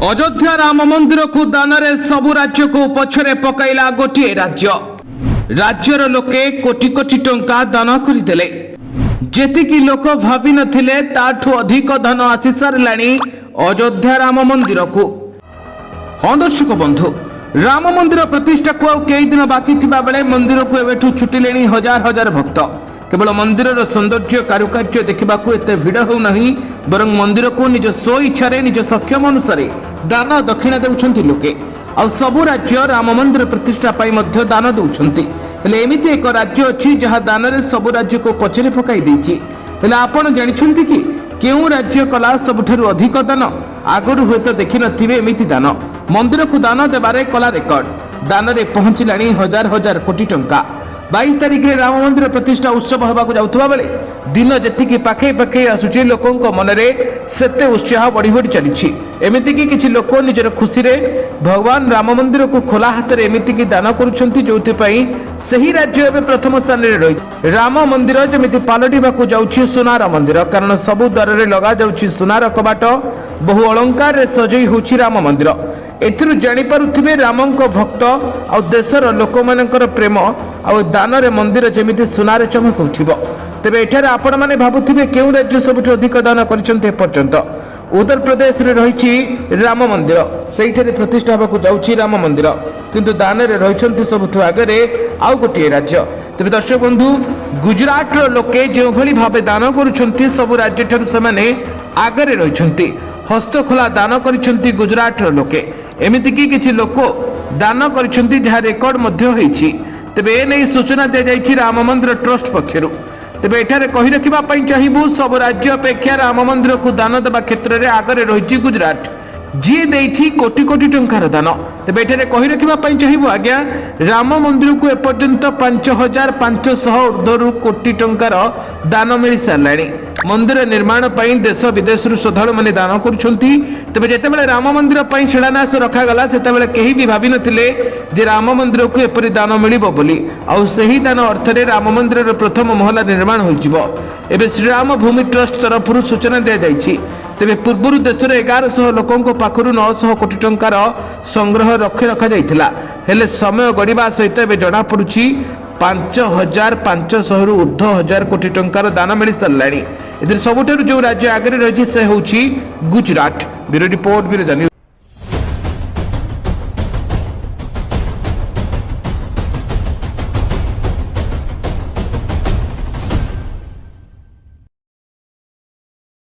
अयोध्या राम मंदिर को दान सबु राज्य को पछरे पकाइला गोटे राज्यर लोके कोटी कोटी टंका दान करदेले। जेतिकी लोक भावी नथिले ताठू अधिक धन आसी सारिलाणी अयोध्या राम मंदिर को। हाँ दर्शक बंधु, राम मंदिर प्रतिष्ठा को कई दिन बाकी थिबा बेले मंदिर को एवेठू छुटिलेणी हजार हजार भक्त। केवल मंदिर सौंदर्य कारुकार्य देखा एत भिड़ होना बरं मंदिर को निज स्व इच्छा निज सक्षम अनुसार दान दक्षिणा देउछंती लोके। आ सबु राज्य राम मंदिर प्रतिष्ठा पाई मध्य दान दउछंती। हेले एमिति एक राज्य अछि जहा दान रे सबु राज्य को पछरे पकाई देछि। हेले आपण जानिछंती कि केउ राज्य कला सबुठारु अधिक दान? आगरु होत देखि नथिबे एमिति दान। मंदिर को दान देबारे कला रेकर्ड। दान रे पहुंचिलाणी हजार हजार कोटी टंका। 22 तारिख रे राम मंदिर प्रतिष्ठा उत्सव होबाकु जाउथबा बेले दिन जेतिकी पाखे पाखे आसुची लोकंक मनरे सेते उत्साह बढ़ी बढ़ी चलीछि। एमिति कि किछि लोक निजर खुशी रे भगवान राम मंदिर को खोला हाथ रे एमिति कि दान करूछंती, जोथि पई सही राज्य एबे प्रथम स्थान रे रही। राम मंदिर जेमिति पालटिबाकु जाउछि सुनार मंदिर, कारण सबु द्वार रे लगा जाउछि सुनार कबाट। बहु अलंकार रे सजई होछि राम मंदिर। एथिरु जानि पारुथिबे रामंक भक्त आ देशर लोक मानकर प्रेम आ दान रे मंदिर जेमिति सुनार चमक उठिबो। तेबे एठारे आपण माने भाबुथिबे केउ राज्य सबुठ अधिक दान करिसंते पर्यंत? उत्तर प्रदेश रे रहिछि राम मंदिर, सेइठारे प्रतिष्ठा होबाकु जाउछि राम मंदिर, किंतु दान रे रहिसंते सबुठ आगरे आउ गोटे राज्य। तेबे दर्शक बंधु, गुजरात रो लोके जे भली भाबे दान करूछंती सबु राज्य ठरु समाने आगरे रहिसंती। हस्तखोला दान करिसंती गुजरात रो लोके। एमिति कि किछि लोक दान करिसंती जहा रेकर्ड मध्य होईछि। तेबे ए नै सूचना दे जाइछि राम मंदिर ट्रस्ट पक्षरु। तेबे एठारे कहि रखिबा पई चाहिबु सब राज्य अपेक्षा राम मंदिर को दान देबा क्षेत्र रे आगरे रहिछि गुजरात, जी देइछि कोटी कोटी टंकार दान। तेबे एठारे कहि रखिबा पई चाहिबु आज्ञा, राम मंदिर को एपर्यंत 5500 ऊर्ध्वरु कोटी टंकार दान मिली सारलाणी। मंदिर निर्माण पई देश विदेश रु श्रद्धालु माने दान करूछंती। तेबे जेतेबेले राम मंदिर पई शिलान्यास रखा गला सेतेबेले केही भी भाबी नथिले जे राम मंदिर को एपरि दान मिलिबो बोली। आ सही दान अर्थ रे राम मंदिर रो प्रथम महला निर्माण होइजिबो। एबे श्रीराम भूमि ट्रस्ट तरफरु सूचना दे जाइछि। तेबे पूर्वरु देशर 1100 लोकंक पाखरु 900 कोटी टंकार संग्रह रखा जाइथिला। हेले समय गड़िबा सहित एबे जणा पडुछि 5500 रु ऊर्ध्व हजार कोटी टंकार दान मिली सारलाणी। एतिर सबुठारु जो राज्य आगे रही से होछि गुजरात। Bureau report.